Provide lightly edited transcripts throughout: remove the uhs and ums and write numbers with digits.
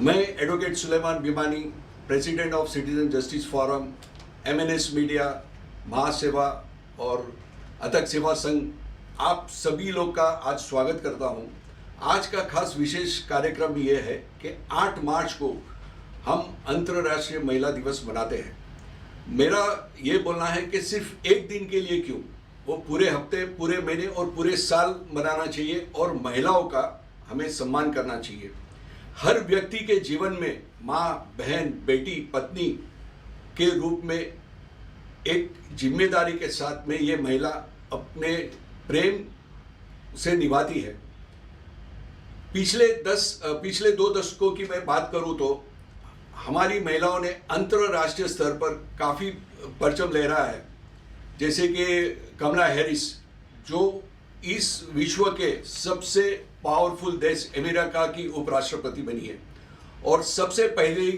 मैं advocate Suleman Bhimani, president of citizen justice forum, MNS media, Mahaseva और अथक सेवा संघ, आप सभी लोग का आज स्वागत करता हूं। आज का खास विशेष कार्यक्रम ये है कि 8 मार्च को हम अंतर्राष्ट्रीय महिला दिवस मनाते हैं। मेरा ये बोलना है कि सिर्फ एक दिन के लिए क्यों, वो पूरे हफ्ते, पूरे महीने और पूरे साल मनाना चाहिए और महिलाओं का हमें सम्मान करना चाहिए। हर व्यक्ति के जीवन में माँ, बहन, बेटी, पत्नी के रूप में एक जिम्मेदारी के साथ में ये महिला अपने प्रेम से निभाती है। पिछले 2 दशकों की मैं बात करूं तो हमारी महिलाओं ने अंतर्राष्ट्रीय स्तर पर काफ़ी परचम लहराया है। जैसे कि कमला हैरिस, जो इस विश्व के सबसे पावरफुल देश अमेरिका की उपराष्ट्रपति बनी है, और सबसे पहले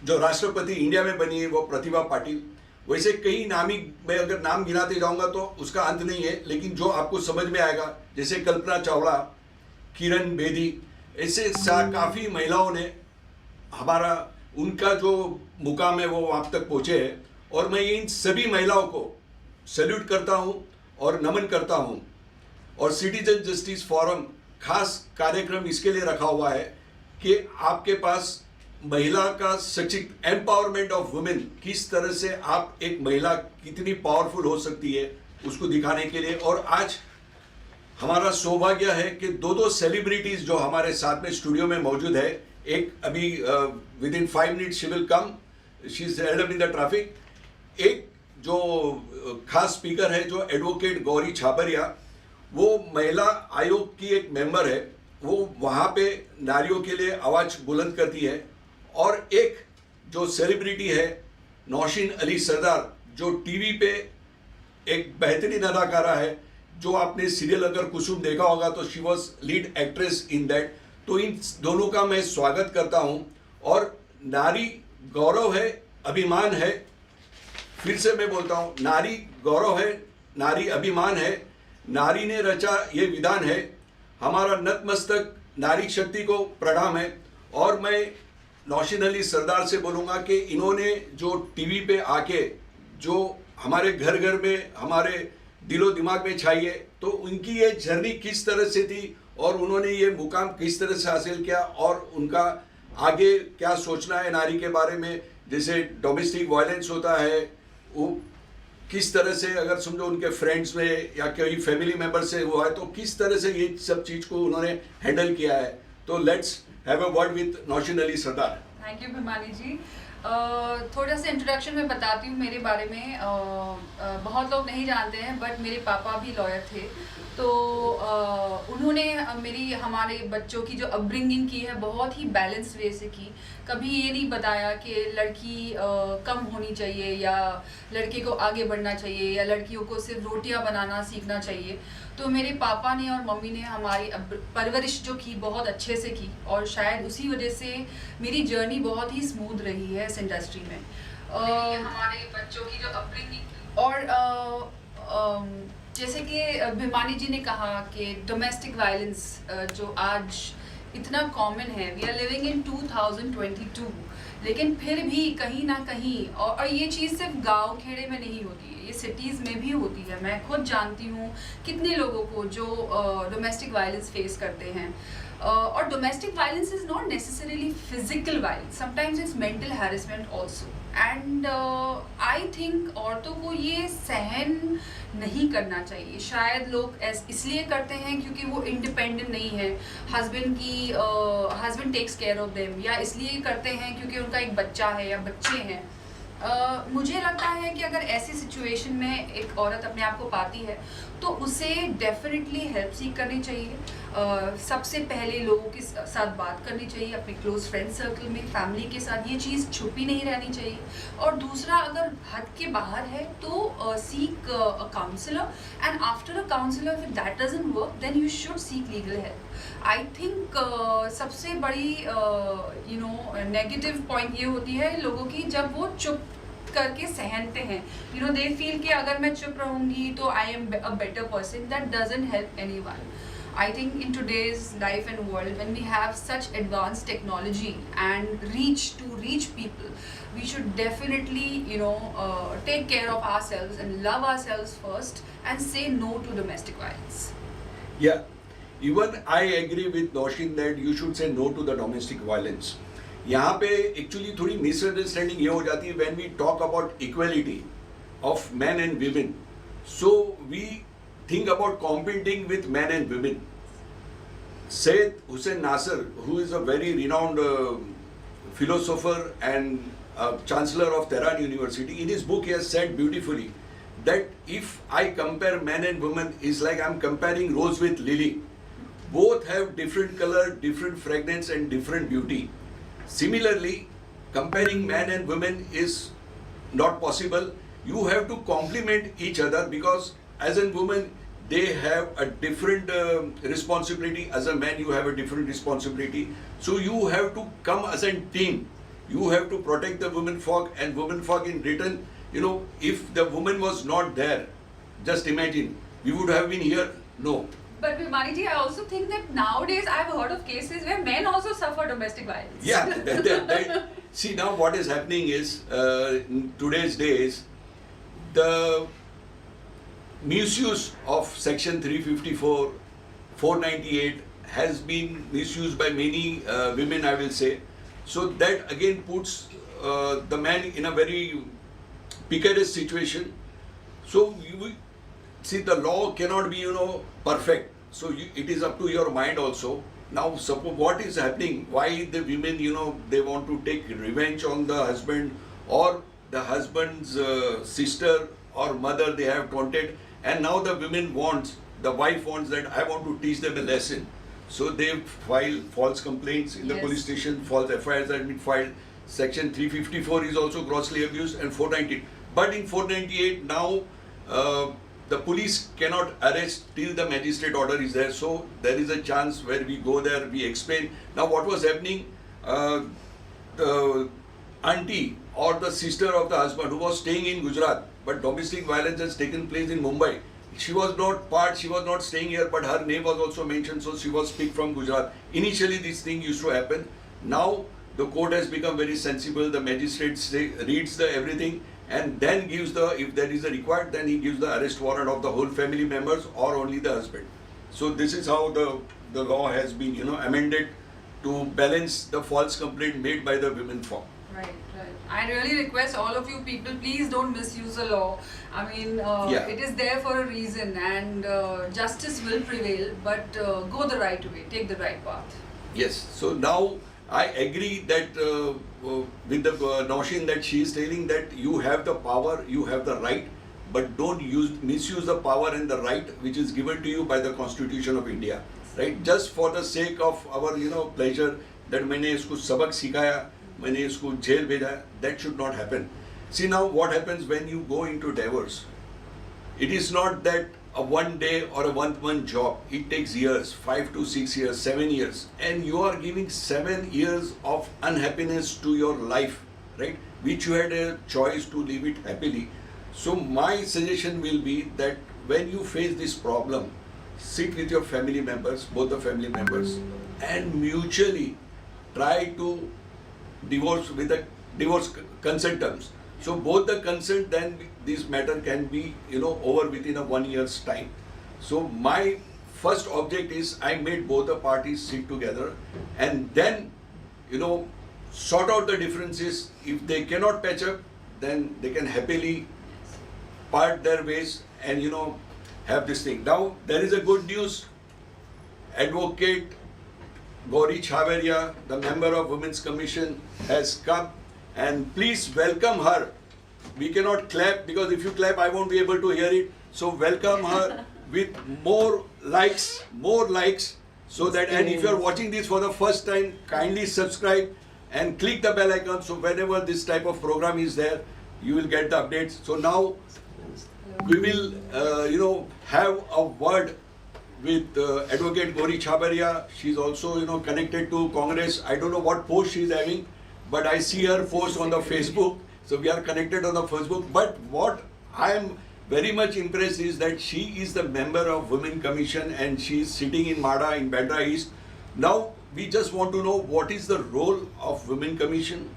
जो राष्ट्रपति इंडिया में बनी है वो प्रतिभा पाटिल। वैसे कई नामी, मैं अगर नाम गिनाते जाऊंगा तो उसका अंत नहीं है, लेकिन जो आपको समझ में आएगा, जैसे कल्पना चावला, किरण बेदी, ऐसे काफ़ी महिलाओं ने उनका जो मुकाम है वो वहाँ तक पहुँचे हैं। और मैं इन सभी महिलाओं को सैल्यूट करता हूँ और नमन करता हूँ। और सिटीजन जस्टिस फोरम खास कार्यक्रम इसके लिए रखा हुआ है कि आपके पास महिला का सशक्त एम्पावरमेंट ऑफ वुमेन, किस तरह से आप एक महिला कितनी पावरफुल हो सकती है उसको दिखाने के लिए। और आज हमारा सौभाग्य है कि 2 सेलिब्रिटीज जो हमारे साथ में स्टूडियो में मौजूद है। एक अभी with in 5 minutes she will come, she is held up in the traffic. एक जो खास स्पीकर है जो एडवोकेट गौरी छाबरिया, वो महिला आयोग की एक मेंबर है, वो वहाँ पे नारियों के लिए आवाज़ बुलंद करती है। और एक जो सेलिब्रिटी है नौशीन अली सरदार, जो टीवी पे एक बेहतरीन अदाकारा है, जो आपने सीरियल अगर कुसुम देखा होगा तो she was lead actress in that. तो इन दोनों का मैं स्वागत करता हूँ। और नारी गौरव है, अभिमान है, फिर से मैं बोलता हूँ, नारी गौरव है, नारी अभिमान है, नारी ने रचा ये विधान है। हमारा नतमस्तक नारी शक्ति को प्रणाम है। और मैं नौशीन अली सरदार से बोलूँगा कि इन्होंने जो टीवी पे आके जो हमारे घर घर में, हमारे दिलो दिमाग में छाई है, तो उनकी ये जर्नी किस तरह से थी और उन्होंने ये मुकाम किस तरह से हासिल किया और उनका आगे क्या सोचना है नारी के बारे में। जैसे डोमेस्टिक वायलेंस होता है, वो किस तरह से, अगर समझो उनके फ्रेंड्स में या कोई फैमिली मेंबर से हुआ है, तो किस तरह से ये सब चीज़ को उन्होंने हैंडल किया है। तो let's have a word with Naushin Ali Sardar. Thank you Bhimani ji. थोड़ा सा इंट्रोडक्शन में बताती हूँ मेरे बारे में। बहुत लोग नहीं जानते हैं, बट मेरे पापा भी लॉयर थे। तो उन्होंने हमारे बच्चों की जो अपब्रिंगिंग की है बहुत ही बैलेंस वे से की। कभी ये नहीं बताया कि लड़की कम होनी चाहिए या लड़के को आगे बढ़ना चाहिए या लड़कियों को सिर्फ रोटियां बनाना सीखना चाहिए। तो मेरे पापा ने और मम्मी ने हमारी परवरिश जो की बहुत अच्छे से की, और शायद उसी वजह से मेरी जर्नी बहुत ही स्मूथ रही है इस इंडस्ट्री में। हमारे बच्चों की जो अपब्रिंगिंग, और जैसे कि भीमानी जी ने कहा कि डोमेस्टिक वायलेंस जो आज इतना कॉमन है, वी आर लिविंग इन 2022, लेकिन फिर भी कहीं ना कहीं, और ये चीज़ सिर्फ गांव खेड़े में नहीं होती है, ये सिटीज़ में भी होती है। मैं खुद जानती हूँ कितने लोगों को जो डोमेस्टिक वायलेंस फेस करते हैं। और domestic violence is not necessarily physical violence, sometimes it's mental harassment also. And I think औरतों को ये सहन नहीं करना चाहिए। शायद लोग इसलिए करते हैं क्योंकि वो इंडिपेंडेंट नहीं है, husband takes care of them, या इसलिए करते हैं क्योंकि उनका एक बच्चा है या बच्चे हैं। मुझे लगता है कि अगर ऐसी सिचुएशन में एक औरत अपने आप को पाती है तो उसे डेफिनेटली हेल्प सीख करनी चाहिए। सबसे पहले लोगों के साथ बात करनी चाहिए, अपने क्लोज फ्रेंड सर्कल में, फैमिली के साथ। ये चीज़ छुपी नहीं रहनी चाहिए। और दूसरा, अगर हद के बाहर है तो seek a counsellor, and after a counsellor if that doesn't work then you should seek legal help. I think सबसे बड़ी नेगेटिव पॉइंट ये होती है लोगों की, जब वो चुप करके सहनते हैं। दे फील कि अगर मैं चुप रहूंगी तो I am a better person. That doesn't help anyone. I think in today's life and world, when we have such advanced technology and reach people, we should definitely, take care of ourselves and love ourselves first and say no to domestic violence. Yeah, even I agree with Noshin that you should say no to the domestic violence. यहाँ पे actually थोड़ी misunderstanding ये हो जाती है when we talk about equality of man and women. So we think about competing with man and women. Said Hussein Nasser, who is a very renowned philosopher and chancellor of Tehran University, in his book he has said beautifully that if I compare man and woman, it's like I'm comparing rose with lily. Both have different color, different fragrance and different beauty. Similarly, comparing man and women is not possible. You have to complement each other because as a woman, they have a different responsibility. As a man, you have a different responsibility. So you have to come as a team. You have to protect the women folk and women folk in return. If the woman was not there, just imagine, we would have been here? No. But Bhimani ji, I also think that nowadays I've heard of cases where men also suffer domestic violence. Yeah. See, now what is happening is, in today's days, the misuse of section 354, 498 has been misused by many women, I will say. So that again puts the man in a very precarious situation. So see, the law cannot be, perfect. So it is up to your mind also. Now, suppose what is happening, why the women, they want to take revenge on the husband or the husband's sister or mother they have taunted. And now the wife wants that I want to teach them a lesson. So they file false complaints in the police station, false FIRs have been filed. Section 354 is also grossly abused and 498. But in 498 now, the police cannot arrest till the magistrate order is there. So there is a chance where we go there, we explain. Now what was happening, the auntie or the sister of the husband who was staying in Gujarat, but domestic violence has taken place in Mumbai. She was not staying here, but her name was also mentioned, so she was speak from Gujarat. Initially this thing used to happen. Now the court has become very sensible, the magistrate reads the everything and then gives if there is a required, then he gives the arrest warrant of the whole family members or only the husband. So this is how the law has been, amended to balance the false complaint made by the women folk. Right. I really request all of you people, please don't misuse the law. I mean, it is there for a reason and justice will prevail, but go the right way, take the right path. Yes, so now I agree that with the notion that she is telling that you have the power, you have the right, but don't misuse the power and the right which is given to you by the Constitution of India, right? Just for the sake of our pleasure that मैंने इसको सबक सिखाया, मैंने इसको jail भेजा, that should not happen. See now what happens when you go into divorce. It is not that a one day or a 1 month job. It takes years, 5 to 6 years, 7 years, and you are giving 7 years of unhappiness to your life, right? Which you had a choice to live it happily. So my suggestion will be that when you face this problem, sit with your family members, both the family members, and mutually try to divorce with the divorce consent terms. So both the consent, then this matter can be over within a 1 year's time. So my first object is I made both the parties sit together and then sort out the differences. If they cannot patch up, then they can happily part their ways and have this thing. Now there is a good news. Advocate Gauri Chhabria, the member of Women's Commission, has come, and please welcome her. We cannot clap because if you clap I won't be able to hear it. So welcome her with more likes, so that, and if you are watching this for the first time, kindly subscribe and click the bell icon, so whenever this type of program is there, you will get the updates. So now we will have a word with Advocate Gauri Chhabria. She's also connected to Congress. I don't know what post she's having, but I see her post on the Facebook. So we are connected on the Facebook. But what I am very much impressed is that she is the member of Women Commission and she is sitting in MADA in Bandra East. Now we just want to know what is the role of Women Commission,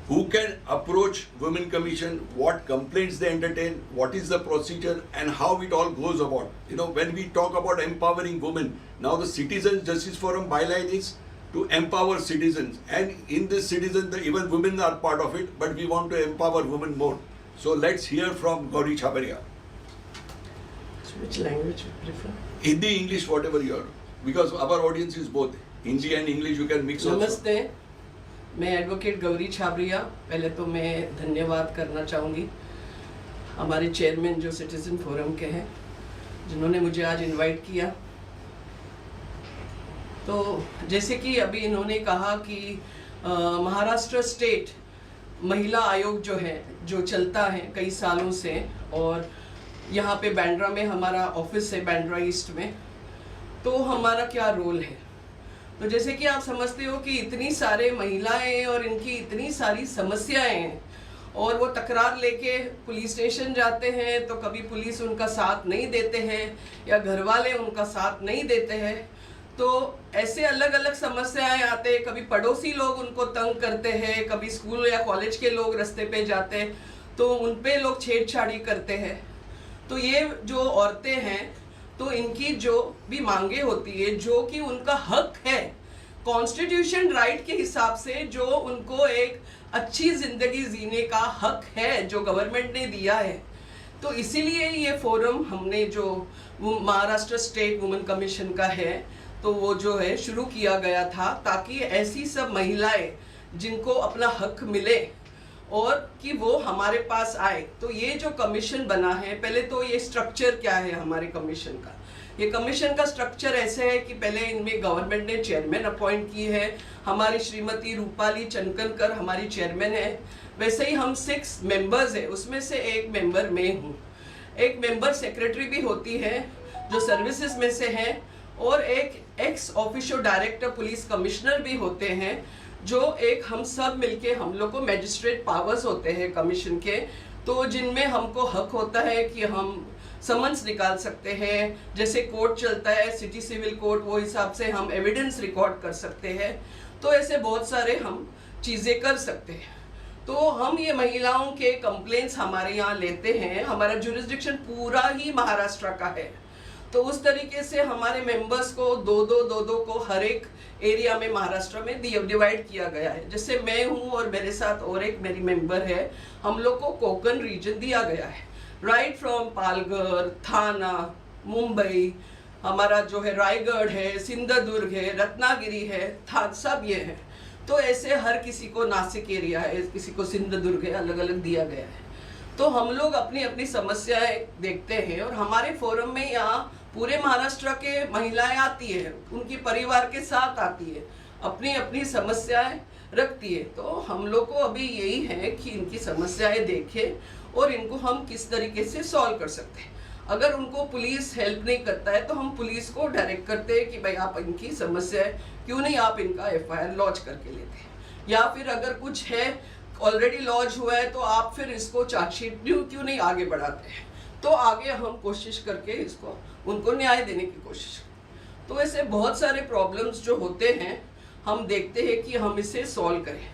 who can approach Women Commission, what complaints they entertain, what is the procedure and how it all goes about. You know, when we talk about empowering women, now the Citizens Justice Forum byline is to empower citizens, and in this citizen even women are part of it, but we want to empower women more. So let's hear from Gauri Chhabria. Which language you prefer? Hindi, English, whatever you are, because our audience is both Hindi and English, you can mix also. नमस्ते, मैं advocate Gauri Chhabria. पहले तो मैं धन्यवाद करना चाहूँगी हमारे chairman जो सिटीजन फोरम के हैं, जिन्होंने मुझे आज इनवाइट किया। तो जैसे कि अभी इन्होंने कहा कि महाराष्ट्र स्टेट महिला आयोग जो है, जो चलता है कई सालों से, और यहाँ पे बैंड्रा में हमारा ऑफिस है, बैंड्रा ईस्ट में। तो हमारा क्या रोल है, तो जैसे कि आप समझते हो कि इतनी सारे महिलाएं और इनकी इतनी सारी समस्याएं हैं, और वो तकरार लेके पुलिस स्टेशन जाते हैं तो कभी पुलिस उनका साथ नहीं देते हैं या घर वाले उनका साथ नहीं देते हैं। तो ऐसे अलग अलग समस्याएं आते हैं, कभी पड़ोसी लोग उनको तंग करते हैं, कभी स्कूल या कॉलेज के लोग रास्ते पे जाते हैं तो उन पे लोग छेड़छाड़ी करते हैं। तो ये जो औरतें हैं, तो इनकी जो भी मांगे होती है, जो कि उनका हक है कॉन्स्टिट्यूशन राइट के हिसाब से, जो उनको एक अच्छी जिंदगी जीने का हक है जो गवर्नमेंट ने दिया है, तो इसीलिए ये फोरम हमने जो महाराष्ट्र स्टेट वुमेन कमीशन का है, तो वो जो है शुरू किया गया था, ताकि ऐसी सब महिलाएं जिनको अपना हक मिले और कि वो हमारे पास आए। तो ये जो कमीशन बना है, पहले तो ये स्ट्रक्चर क्या है हमारे कमीशन का। ये कमीशन का स्ट्रक्चर ऐसे है कि पहले इनमें गवर्नमेंट ने चेयरमैन अपॉइंट की है, हमारी श्रीमती रूपाली चनकनकर हमारी चेयरमैन है। वैसे ही हम 6 मेंबर्स हैं, उसमें से एक मेंबर मैं हूँ। एक मेंबर सेक्रेटरी भी होती है जो सर्विसेज में से है, और एक ex officio director police commissioner भी होते हैं, जो एक हम सब मिलके, हम लोग को मैजिस्ट्रेट पावर्स होते हैं कमीशन के, तो जिनमें हमको हक होता है कि हम समन्स निकाल सकते हैं। जैसे कोर्ट चलता है सिटी सिविल कोर्ट, वो हिसाब से हम एविडेंस रिकॉर्ड कर सकते हैं। तो ऐसे बहुत सारे हम चीज़ें कर सकते हैं। तो हम ये महिलाओं के कंप्लेंट्स हमारे यहाँ लेते हैं। हमारा जुरिस्डिक्शन पूरा ही महाराष्ट्र का है, तो उस तरीके से हमारे मेंबर्स को दो को हर एक एरिया में महाराष्ट्र में डिवाइड किया गया है। जैसे मैं हूँ और मेरे साथ और एक मेरी मेंबर है, हम लोग को कोकण रीजन दिया गया है, राइट फ्रॉम पालघर, थाना, मुंबई, हमारा जो है रायगढ़ है, सिंधुदुर्ग है, रत्नागिरी है, सब ये है। तो ऐसे हर किसी को नासिक एरिया है, किसी को सिंधुदुर्ग है, अलग अलग दिया गया है। तो हम लोग अपनी अपनी समस्याएं देखते हैं, और हमारे फोरम में यहाँ पूरे महाराष्ट्र के महिलाएं आती है, उनकी परिवार के साथ आती है, अपनी अपनी समस्याएं रखती है। तो हम लोग को अभी यही है कि इनकी समस्याएं देखें और इनको हम किस तरीके से सॉल्व कर सकते हैं। अगर उनको पुलिस हेल्प नहीं करता है तो हम पुलिस को डायरेक्ट करते हैं कि भाई आप इनकी समस्याएं क्यों नहीं आप इनका FIR लॉन्च करके लेते हैं, या फिर अगर कुछ है ऑलरेडी लॉन्च हुआ है तो आप फिर इसको चार्जशीट क्यों नहीं आगे बढ़ाते हैं। तो आगे हम कोशिश करके इसको उनको न्याय देने की कोशिश। तो ऐसे बहुत सारे प्रॉब्लम्स जो होते हैं हम देखते हैं कि हम इसे सॉल्व करें।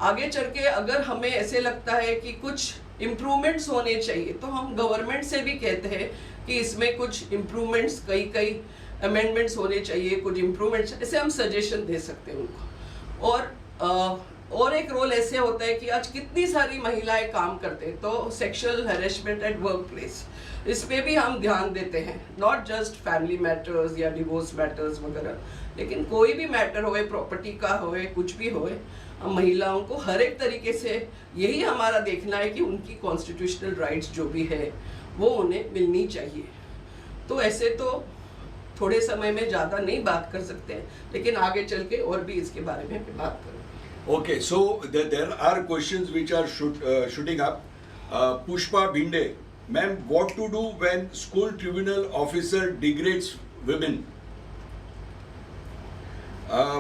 आगे चल के अगर हमें ऐसे लगता है कि कुछ इम्प्रूवमेंट्स होने चाहिए, तो हम गवर्नमेंट से भी कहते हैं कि इसमें कुछ इम्प्रूवमेंट्स, कई अमेंडमेंट्स होने चाहिए, कुछ इम्प्रूवमेंट्स, ऐसे हम सजेशन दे सकते हैं उनको। और एक रोल ऐसे होता है कि आज कितनी सारी महिलाएं काम करते हैं, तो sexual harassment at work place, इस पे भी हम ध्यान देते हैं। नॉट जस्ट फैमिली मैटर्स या डिवोर्स मैटर्स वगैरह, लेकिन कोई भी मैटर होए, प्रॉपर्टी का होए, कुछ भी होए, हम महिलाओं को हर एक तरीके से, यही हमारा देखना है कि उनकी कॉन्स्टिट्यूशनल राइट्स जो भी है वो उन्हें मिलनी चाहिए। तो ऐसे तो थोड़े समय में ज़्यादा नहीं बात कर सकते, लेकिन आगे चल के और भी इसके बारे में बात करें। Okay, so there are questions which are shooting up. Pushpa Bhinde, ma'am, what to do when school tribunal officer degrades women?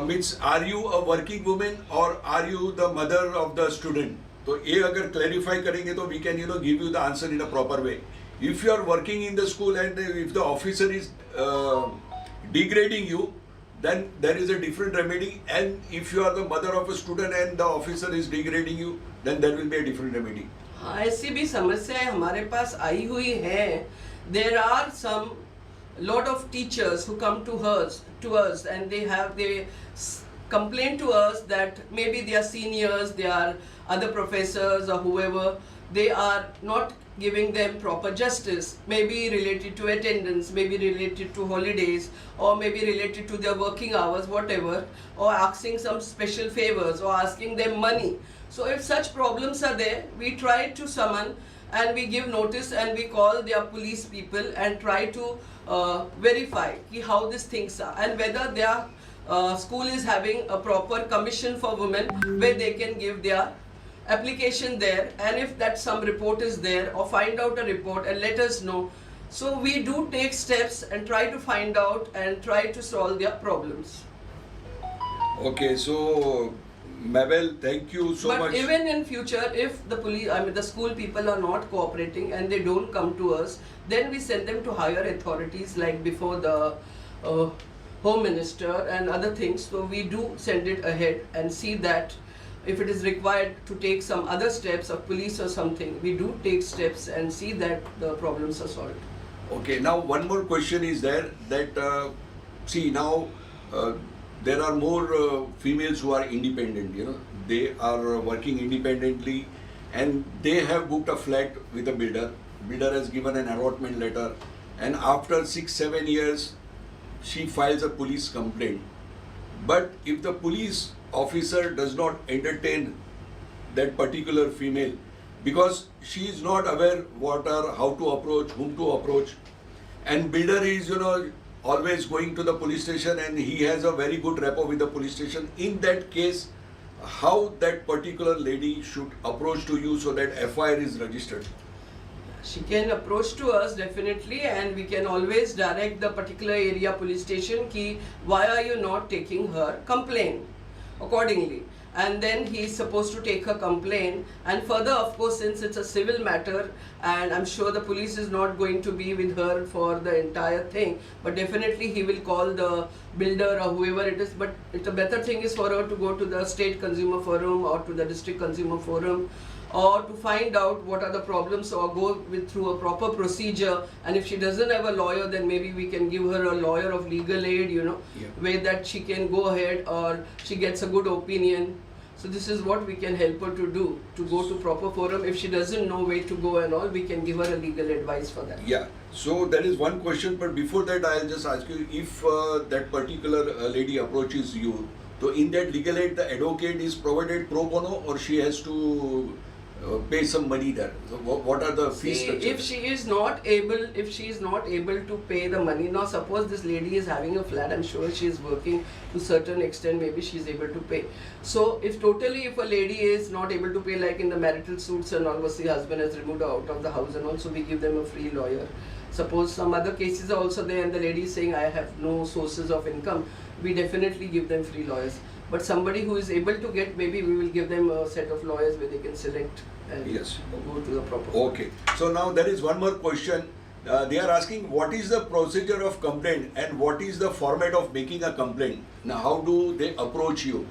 Means, are you a working woman or are you the mother of the student? तो ये अगर clarify करेंगे तो we can give you the answer in a proper way. if you are working in the school and if the officer is degrading you, then there is a different remedy. And if you are the mother of a student and the officer is degrading you, then there will be a different remedy. हाँ, ऐसी भी समस्याएं हमारे पास आई हुई हैं. There are some lot of teachers who come to us and they complain to us that maybe they are seniors, they are other professors or whoever, they are not giving them proper justice, maybe related to attendance, maybe related to holidays, or maybe related to their working hours, whatever, or asking some special favors or asking them money. So if such problems are there, we try to summon and we give notice and we call their police people and try to verify how these things are and whether their school is having a proper commission for women where they can give their application there, and if that some report is there, or find out a report and let us know. So we do take steps and try to find out and try to solve their problems. Okay, so Mabel, thank you so much. But even in future, if the police, the school people are not cooperating and they don't come to us, then we send them to higher authorities like before the Home Minister and other things. So we do send it ahead and see that if it is required to take some other steps of police or something, we do take steps and see that the problems are solved. Okay, now one more question is there that see now there are more females who are independent, they are working independently and they have booked a flat with a builder. Builder has given an allotment letter and after 6-7 years she files a police complaint. But if the police officer does not entertain that particular female because she is not aware how to approach, whom to approach, and builder is always going to the police station and he has a very good rapport with the police station, in that case how that particular lady should approach to you so that FIR is registered? She can approach to us definitely, and we can always direct the particular area police station ki why are you not taking her complaint accordingly, and then he is supposed to take her complaint. And further, of course, since it's a civil matter and I'm sure the police is not going to be with her for the entire thing, but definitely he will call the builder or whoever it is. But the better thing is for her to go to the State Consumer Forum or to the District Consumer Forum, or to find out what are the problems, or go through a proper procedure. And if she doesn't have a lawyer, then maybe we can give her a lawyer of legal aid, where that she can go ahead or she gets a good opinion. So this is what we can help her to do, to go to proper forum. If she doesn't know where to go and all, we can give her a legal advice for that. Yeah, so there is one question, but before that I'll just ask you, if that particular lady approaches you, so in that legal aid the advocate is provided pro bono or she has to pay some money there? So what are the fees structures? If she is not able to pay the money, now suppose this lady is having a flat, I'm sure she is working to certain extent, maybe she is able to pay. So if a lady is not able to pay, like in the marital suits and all, was the husband has removed her out of the house and also we give them a free lawyer. Suppose some other cases are also there and the lady is saying I have no sources of income, we definitely give them free lawyers. But somebody who is able to get, maybe we will give them a set of lawyers where they can select and go to the proper. Okay. So now there is one more question. They are asking what is the procedure of complaint and what is the format of making a complaint? Now how do they approach you?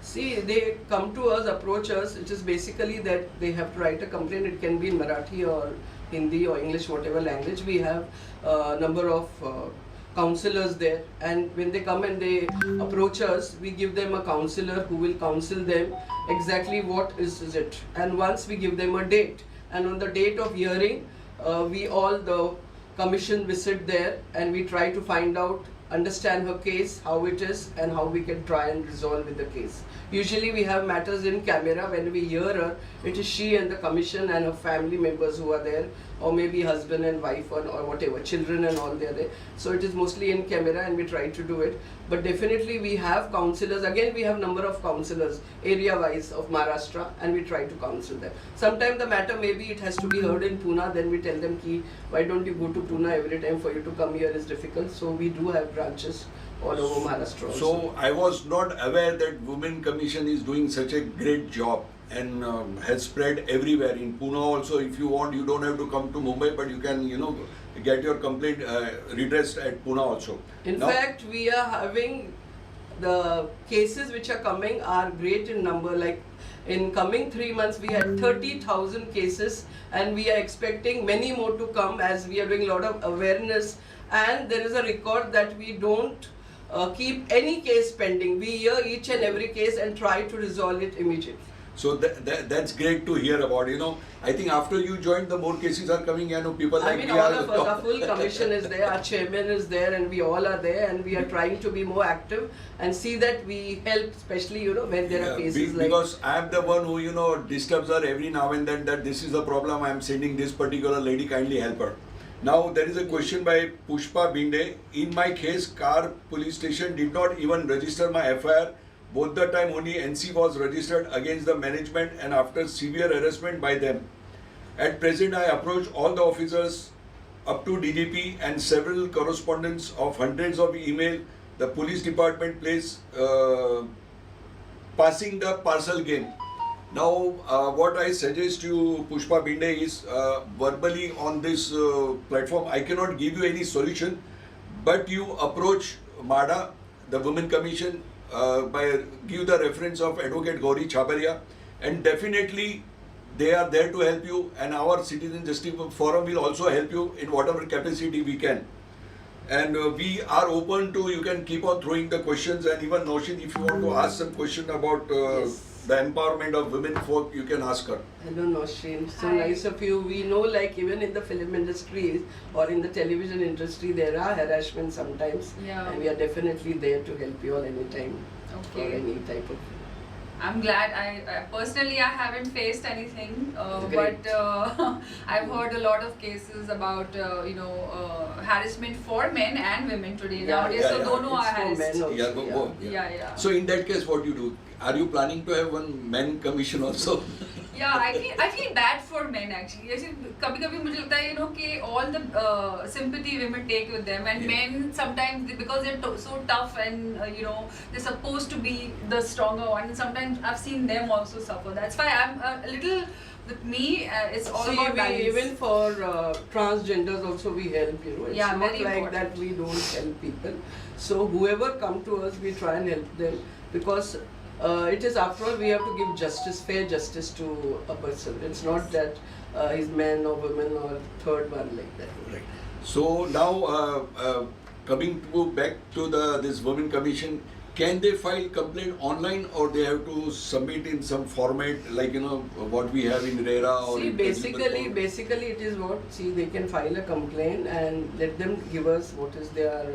See, they come to us, approach us. It is basically that they have to write a complaint. It can be in Marathi or Hindi or English, whatever language. We have a number of counselors there, and when they come and they approach us, we give them a counselor who will counsel them exactly what is it. And once we give them a date, and on the date of hearing, the commission visit there and we try to find out, understand her case, how it is and how we can try and resolve with the case. Usually we have matters in camera. When we hear her, it is she and the commission and her family members who are there, or maybe husband and wife or whatever, children and all they are there. So it is mostly in camera and we try to do it. But definitely we have counselors. Again, we have number of counselors area wise of Maharashtra and we try to counsel them. Sometimes the matter maybe it has to be heard in Pune, then we tell them ki, why don't you go to Pune every time, for you to come here is difficult. So we do have branches all over Maharashtra also. So I was not aware that Women Commission is doing such a great job. and has spread everywhere. In Pune also, if you want, you don't have to come to Mumbai, but you can, get your complaint redressed at Pune also. In fact, we are having the cases which are coming are great in number. Like in coming 3 months, we had 30,000 cases, and we are expecting many more to come as we are doing a lot of awareness. And there is a record that we don't keep any case pending. We hear each and every case and try to resolve it immediately. So that's great to hear about. I think after you joined, the more cases are coming. People like I mean, all of us, our full commission is there, our chairman is there, and we all are there, and we are trying to be more active and see that we help, especially when there are cases like. Because I am the one who disturbs her every now and then, that this is the problem. I am sending this particular lady, kindly help her. Now there is a question by Pushpa Binde. In my case, Car police station did not even register my FIR. Both the time only NC was registered against the management, and after severe harassment by them. At present, I approach all the officers up to DGP and several correspondents of hundreds of email. The police department plays passing the parcel game. Now, what I suggest you, Pushpa Binde, is verbally on this platform, I cannot give you any solution, but you approach MADA, the Women Commission, give the reference of Advocate Gauri Chhabria, and definitely they are there to help you, and our Citizen Justice Forum will also help you in whatever capacity we can. And we are open to, you can keep on throwing the questions, and even Noshin, if you want to ask some question about the empowerment of women folk, you can ask her. Hello Noshin, so nice of you. We know, like, even in the film industry or in the television industry, there are harassment sometimes, and we are definitely there to help you all anytime for any type of. I'm glad. I personally I haven't faced anything, but I've heard a lot of cases about harassment for men and women today nowadays. So dono are harassed. So in that case, what you do? Are you planning to have one men commission also? Yeah, I feel bad for men actually. कभी-कभी मुझे लगता है कि all the sympathy women take with them, and men sometimes because they're so tough and they're supposed to be the stronger one. And sometimes I've seen them also suffer. That's why I'm a little. With me, it's all about balance. Even for transgenders also we help. It's not like important. that we don't help people. So whoever come to us, we try and help them, because it is, after all, we have to give justice, fair justice to a person. It's not that he's man or woman or third one like that. Right. So now coming back to this Women Commission, can they file complaint online, or they have to submit in some format like what we have in RERA? Or see, basically it is what, they can file a complaint and let them give us what is their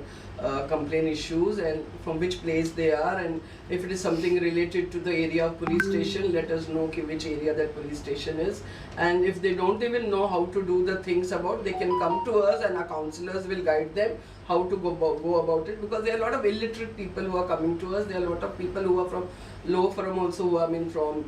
complaint issues and from which place they are, and if it is something related to the area of police station, let us know which area that police station is. And if they don't even know how to do the things about, they can come to us and our counselors will guide them how to go about it, because there are a lot of illiterate people who are coming to us. There are a lot of people who are from low from also, who are from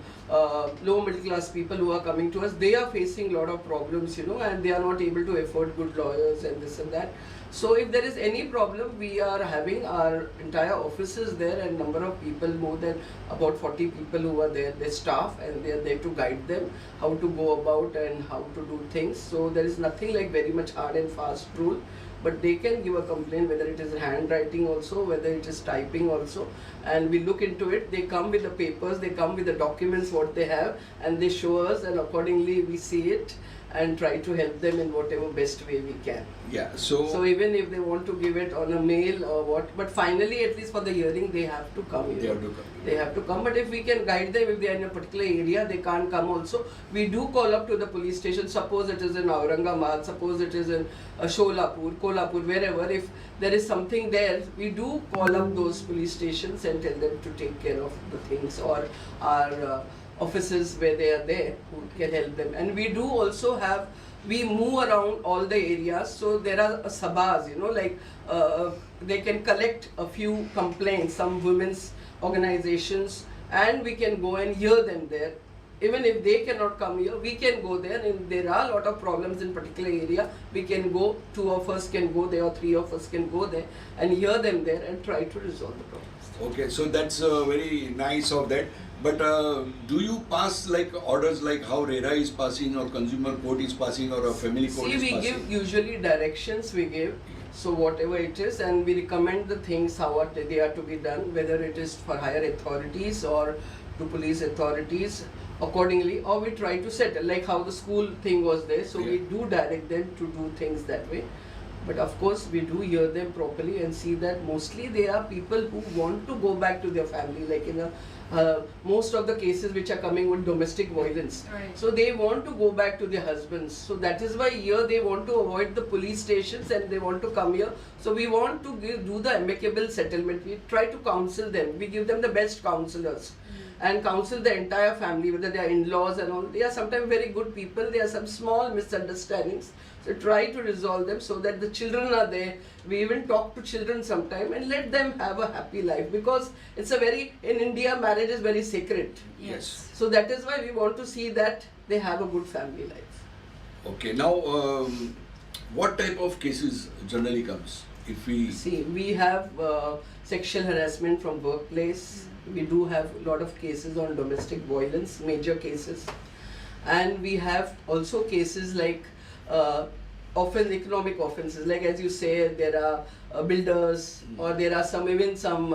low middle class people who are coming to us. They are facing a lot of problems, and they are not able to afford good lawyers and this and that. So if there is any problem, we are having our entire offices there and number of people, more than about 40 people who are there, their staff, and they are there to guide them how to go about and how to do things. So there is nothing like very much hard and fast rule, but they can give a complaint, whether it is handwriting also, whether it is typing also, and we look into it. They come with the papers, they come with the documents what they have, and they show us, and accordingly we see it and try to help them in whatever best way we can. Yeah, so even if they want to give it on a mail or what, but finally, at least for the hearing, they have to come. They have to come. But if we can guide them, if they are in a particular area, they can't come also. We do call up to the police station. Suppose it is in Aurangabad, suppose it is in Sholapur, Kolhapur, wherever. If there is something there, we do call up those police stations and tell them to take care of the things, or our offices where they are there who can help them. And we do also have, we move around all the areas, so there are sabhas, they can collect a few complaints, some women's organizations, and we can go and hear them there. Even if they cannot come here, we can go there, and there are a lot of problems in particular area. We can go, 2 of us can go there or 3 of us can go there and hear them there and try to resolve the problems. Okay, so that's very nice of that. But do you pass like orders like how RERA is passing or consumer court is passing or a family court See, is we passing? give usually directions we give, so whatever it is, and we recommend the things how they are to be done, whether it is for higher authorities or to police authorities accordingly, or we try to settle, like how the school thing was there, so we do direct them to do things that way. But of course we do hear them properly and see that mostly they are people who want to go back to their family, like in a most of the cases which are coming with domestic violence. Right. So they want to go back to their husbands. So that is why here they want to avoid the police stations and they want to come here. So we want to do the amicable settlement. We try to counsel them. We give them the best counselors and counsel the entire family, whether they are in-laws and all. They are sometimes very good people. There are some small misunderstandings. So try to resolve them so that the children are there. We even talk to children sometime and let them have a happy life, because it's a very, in India marriage is very sacred. Yes. So that is why we want to see that they have a good family life. Okay, now what type of cases generally comes? If we See, we have sexual harassment from workplace. We do have a lot of cases on domestic violence, major cases. And we have also cases like often economic offences, like as you say, there are builders or there are some even some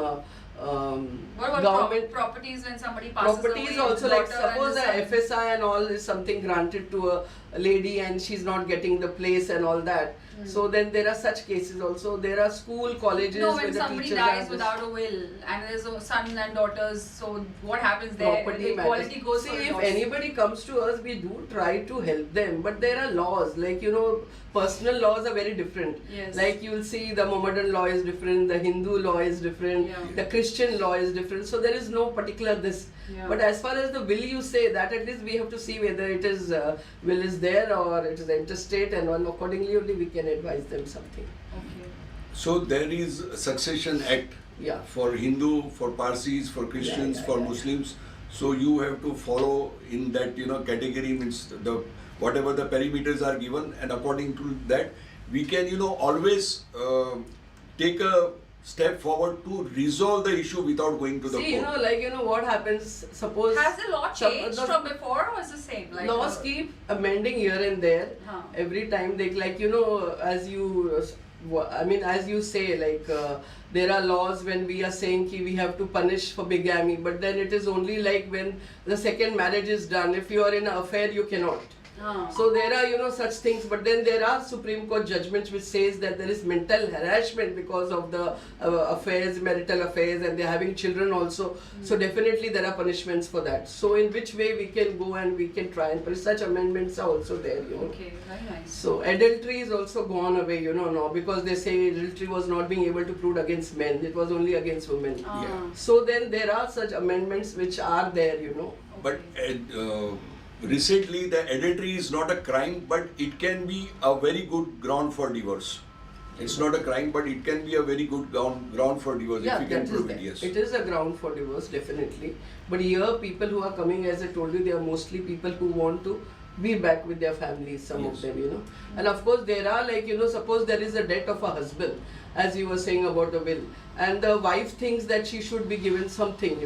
What about government properties when somebody passes properties away? also, like daughter and suppose the the son? FSI and all is something granted to a lady and she's not getting the place and all that. So then there are such cases also. There are school, colleges No, where when the somebody teachers dies are this without a will and there's a son and daughters, so what happens there? property The equality matters. goes See, for if divorce. anybody comes to us, we do try to help them, but there are laws, like personal laws are very different. Yes. Like you will see the Mohammedan law is different, the Hindu law is different, Yeah. the Christian law is different, so there is no particular this. Yeah. But as far as the will you say, that at least we have to see whether it is will is there or it is interstate, and accordingly only we can advise them something. Okay. so there is a succession act Yeah. for Hindu, for Parsis, for Christians, for Muslims. So you have to follow in that category, means the whatever the perimeters are given, and according to that we can always take a step forward to resolve the issue without going to the See, court. what happens, suppose Has the law changed the from before or is the same? Like laws keep amending here and there. Huh. Every time they as you say, like there are laws when we are saying we have to punish for bigamy, but then it is only like when the second marriage is done. If you are in an affair, you cannot. So there are such things, but then there are Supreme Court judgments which says that there is mental harassment because of the affairs, marital affairs, and they're having children also. So definitely there are punishments for that. So in which way we can go and we can try and punish. Such amendments are also there. Okay, very nice. So adultery is also gone away, now, because they say adultery was not being able to prove against men; it was only against women. Yeah. So then there are such amendments which are there, But recently the adultery is not a crime, but it can be a very good ground for divorce. It's not a crime, but it can be a very good ground for divorce if you can prove it. Yes. It is a ground for divorce, definitely. But here, people who are coming, as I told you, they are mostly people who want to be back with their families, some of them, And of course, there are suppose there is a death of a husband, as you were saying about the will, and the wife thinks that she should be given something,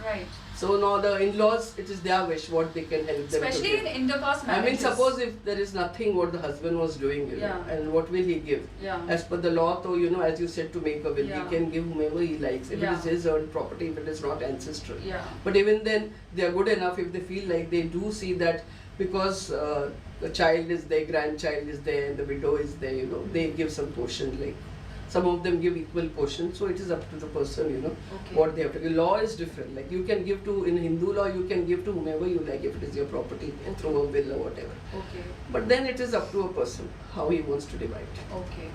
Right. So now the in-laws, it is their wish what they can help them Especially to in give. intercaste I marriages. mean, suppose if there is nothing what the husband was doing, and what will he give? Yeah. As per the law, though, as you said, to make a will, Yeah. he can give whomever he likes. If Yeah. it is his own property, if it is not ancestral. Yeah. But even then, they are good enough if they feel like they do see that because the child is there, grandchild is there, and the widow is there, they give some portion, like some of them give equal portion. So it is up to the person, Okay. what they have to give. Law is different. Like you can give to, in Hindu law, you can give to whomever you like if it is your property and through a will or whatever. Okay. But then it is up to a person how he wants to divide. Okay.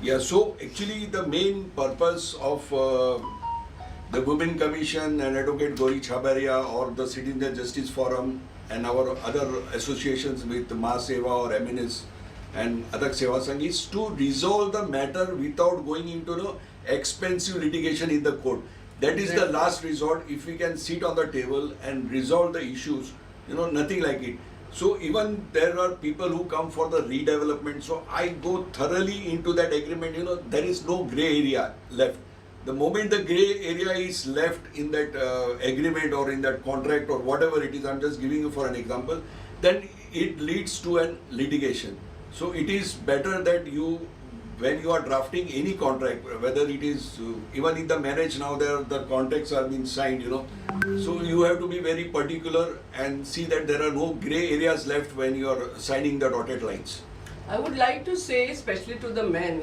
Yeah, so actually the main purpose of the Women Commission and Advocate Gauri Chhabria or the Citizens Justice Forum and our other associations with Seva or MSWA and Athak Seva Sangh is to resolve the matter without going into the expensive litigation in the court. That is the last resort. If we can sit on the table and resolve the issues, nothing like it. So even there are people who come for the redevelopment. So I go thoroughly into that agreement. There is no gray area left. the moment the gray area is left in that agreement or in that contract or whatever it is, I'm just giving you for an example, then it leads to an litigation. So it is better that you, when you are drafting any contract, whether it is even in the marriage now, the contracts are being signed, so you have to be very particular and see that there are no gray areas left when you are signing the dotted lines. I would like to say, especially to the men,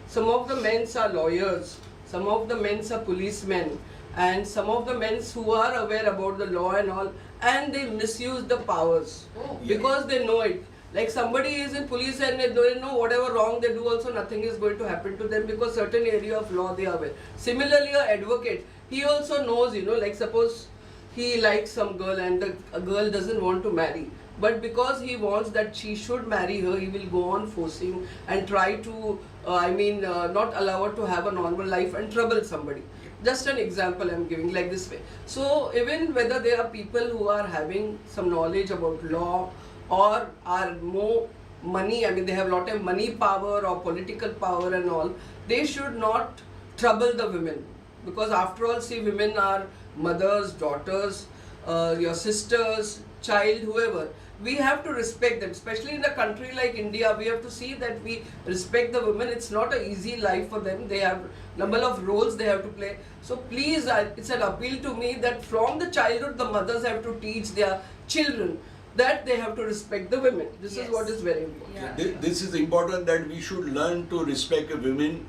some of the men are lawyers, some of the men are policemen, and some of the men who are aware about the law and all, and they misuse the powers because they know it. Like somebody is in police and they know whatever wrong they do also, nothing is going to happen to them because certain area of law they are aware. Similarly, an advocate, he also knows, like suppose he likes some girl and a girl doesn't want to marry. But because he wants that she should marry her, he will go on forcing and try to, not allow her to have a normal life and trouble somebody. Just an example I'm giving like this way. So even whether there are people who are having some knowledge about law or are more money, they have a lot of money power or political power and all, they should not trouble the women. Because after all, see, women are mothers, daughters, your sisters, child, whoever. We have to respect them, especially in a country like India. We have to see that we respect the women. It's not an easy life for them. They have number of roles they have to play. So please, it's an appeal to me that from the childhood, the mothers have to teach their children that they have to respect the women. This is what is very important. Yeah. This is important, that we should learn to respect women.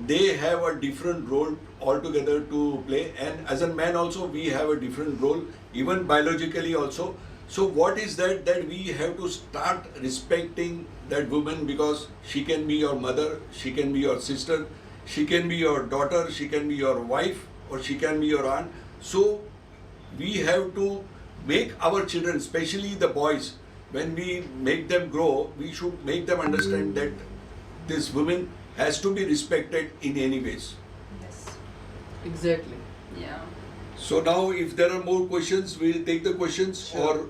They have a different role altogether to play, and as a man also we have a different role, even biologically also. So what is that we have to start respecting that woman, because she can be your mother, she can be your sister, she can be your daughter, she can be your wife, or she can be your aunt. So we have to make our children, especially the boys, when we make them grow, we should make them understand that this woman has to be respected in any ways. Yes. Exactly. Yeah. So now if there are more questions, we'll take the questions. Sure. Or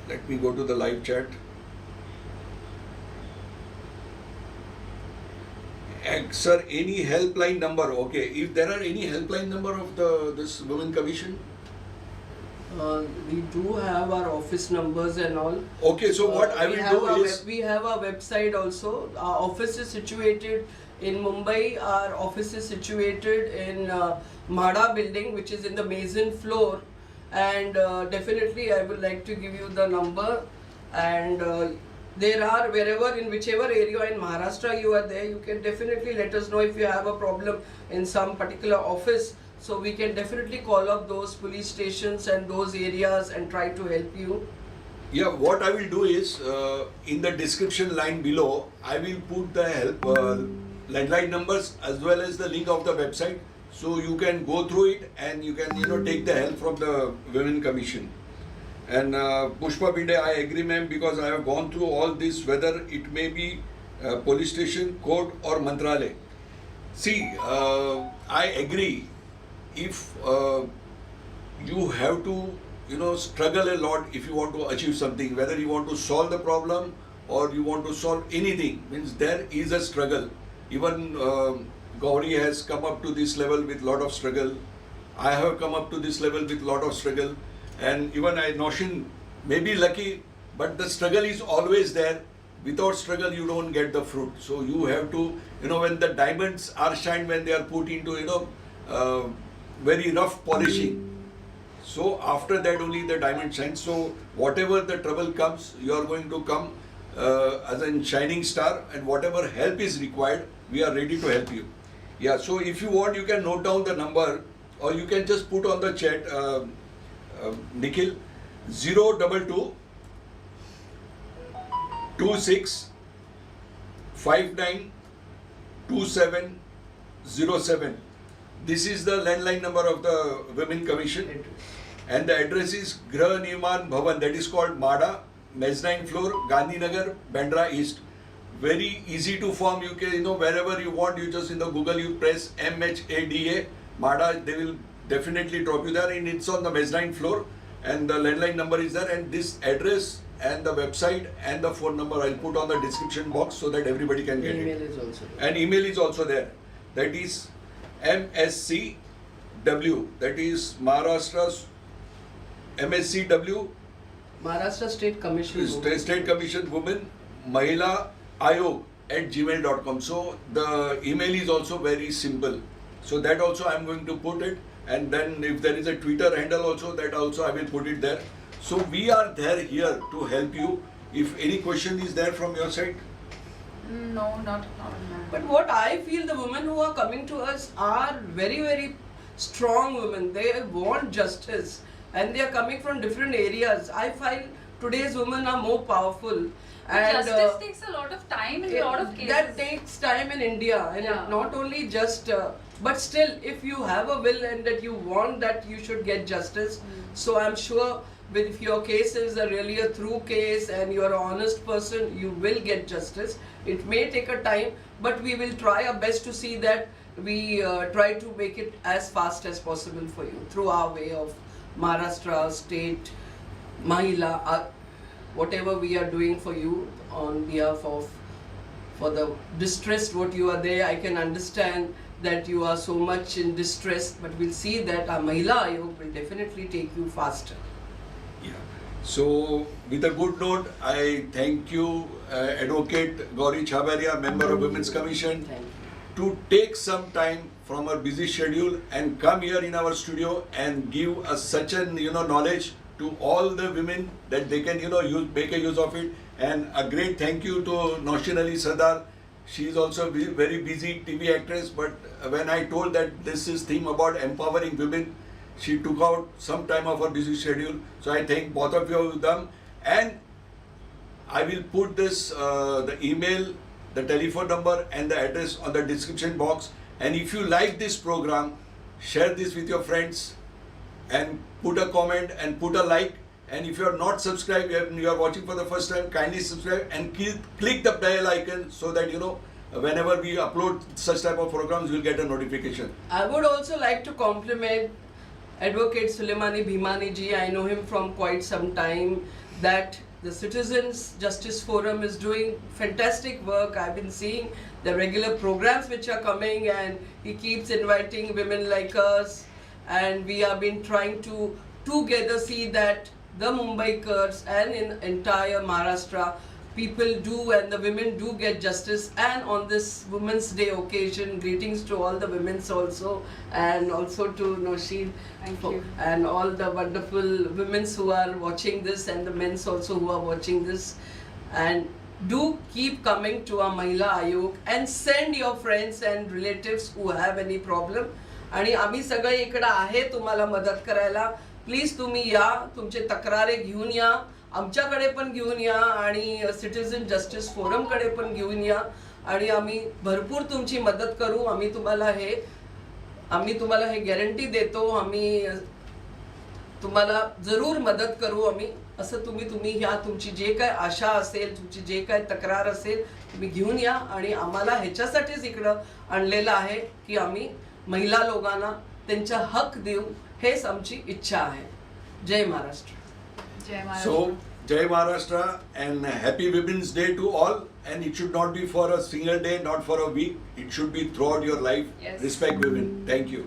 let me go to the live chat. Sir, any helpline number? Okay, if there are any helpline number of this Women Commission? We do have our office numbers and all. Okay, so what I will do is... We have a website also. Our office is situated in Mumbai. Our office is situated in Mada building, which is in the Mezzanine floor. And definitely I would like to give you the number. And there are, wherever, in whichever area in Maharashtra you are there, you can definitely let us know if you have a problem in some particular office. So we can definitely call up those police stations and those areas and try to help you. Yeah, what I will do is, in the description line below, I will put the help landline numbers as well as the link of the website. So you can go through it and you can take the help from the Women Commission. And Pushpa Binde, I agree, ma'am, because I have gone through all this, whether it may be police station, court or Mantralay. See, I agree. If you have to struggle a lot if you want to achieve something, whether you want to solve the problem or you want to solve anything, means there is a struggle. Even Gauri has come up to this level with lot of struggle. I have come up to this level with lot of struggle, and even Noshin may be lucky, but the struggle is always there. Without struggle you don't get the fruit. So you have to, when the diamonds are shined, when they are put into very rough polishing, so after that only the diamond shines. So whatever the trouble comes, you are going to come as a shining star, and whatever help is required, we are ready to help you. Yeah, so if you want, you can note down the number, or you can just put on the chat, Nikhil, 022 26 59 2707. This is the landline number of the Women Commission, and the address is Gruhnirman Bhavan, that is called Mada, Mezzanine floor, Gandhi Nagar, Bandra East. Very easy to form. You can, wherever you want, you just in the Google you press MHADA, Mada, they will definitely drop you there, and it's on the Mezzanine floor, and the landline number is there, and this address and the website and the phone number I'll put on the description box so that everybody can get Email it. is also there. And email is also there. that is MSCW, that is Maharashtra's MSCW, Maharashtra State Commission. State Commission Women Mahila Ayog at gmail.com. So the email is also very simple. So that also I am going to put it, and then if there is a Twitter handle also, that also I will put it there. So we are there here to help you. If any question is there from your side. No, not But what I feel, the women who are coming to us are very, very strong women. They want justice and they are coming from different areas. I find today's women are more powerful. And justice takes a lot of time in a lot of cases. that takes time in India, and Yeah. not only just, but still, if you have a will and that you want that you should get justice, so I'm sure if your case is really a true case and you are an honest person, you will get justice. It may take a time, but we will try our best to see that we try to make it as fast as possible for you through our way of Maharashtra State, Mahila, whatever we are doing for you on behalf of, for the distressed what you are there. I can understand that you are so much in distress, but we'll see that our Mahila Ayog will definitely take you faster. Yeah. So with a good note, I thank you, Advocate Gauri Chhabria, member of Women's Commission, Thank you. to take some time from our busy schedule and come here in our studio and give us such an knowledge to all the women that they can make a use of it. And a great thank you to Naushin Ali Sardar. She is also a very busy TV actress, but when I told that this is theme about empowering women, she took out some time of her busy schedule. So I thank both of you with them, and I will put this the email, the telephone number and the address on the description box. And if you like this program, share this with your friends and put a comment and put a like. And if you are not subscribed and you are watching for the first time, kindly subscribe and click the bell icon so that whenever we upload such type of programs, you will get a notification. I would also like to compliment Advocate Sulaiman Bhimani ji. I know him from quite some time. That the Citizens Justice Forum is doing fantastic work. I've been seeing the regular programs which are coming, and he keeps inviting women like us, and we have been trying to together see that the Mumbaikars and in entire Maharashtra, people do and the women do get justice. And on this Women's Day occasion, greetings to all the women also, and also to Nosheen. Thank you. And all the wonderful women who are watching this, and the men also who are watching this. And do keep coming to our Mahila Ayog and send your friends and relatives who have any problem. आणि आम्ही सगळे इकडे आहे तुम्हाला मदत करायला. Please तुम्ही या, तुमचे तक्रारे घेऊन या, आमच्याकडे पण घेऊन या, आणि सिटीजन जस्टिस फोरम कडे पण घेऊन या, आणि आम्ही भरपूर तुमची मदत करू. आम्ही तुम्हाला हे गॅरंटी देतो, आम्ही तुम्हाला जरूर मदत करू. आम्ही असं तुम्ही ह्या तुमची जे काय आशा असेल, तुमची जे काय तक्रार असेल, तुम्ही घेऊन या. आणि आम्हाला ह्याच्यासाठीच इकडं आणलेलं आहे की आम्ही महिला लोकांना त्यांचा हक देऊ, हेच आमची इच्छा आहे. जय Maharashtra. Jai Maharashtra. So, Jai Maharashtra and Happy Women's Day to all. And it should not be for a single day, not for a week. It should be throughout your life. Yes. Respect women. Thank you.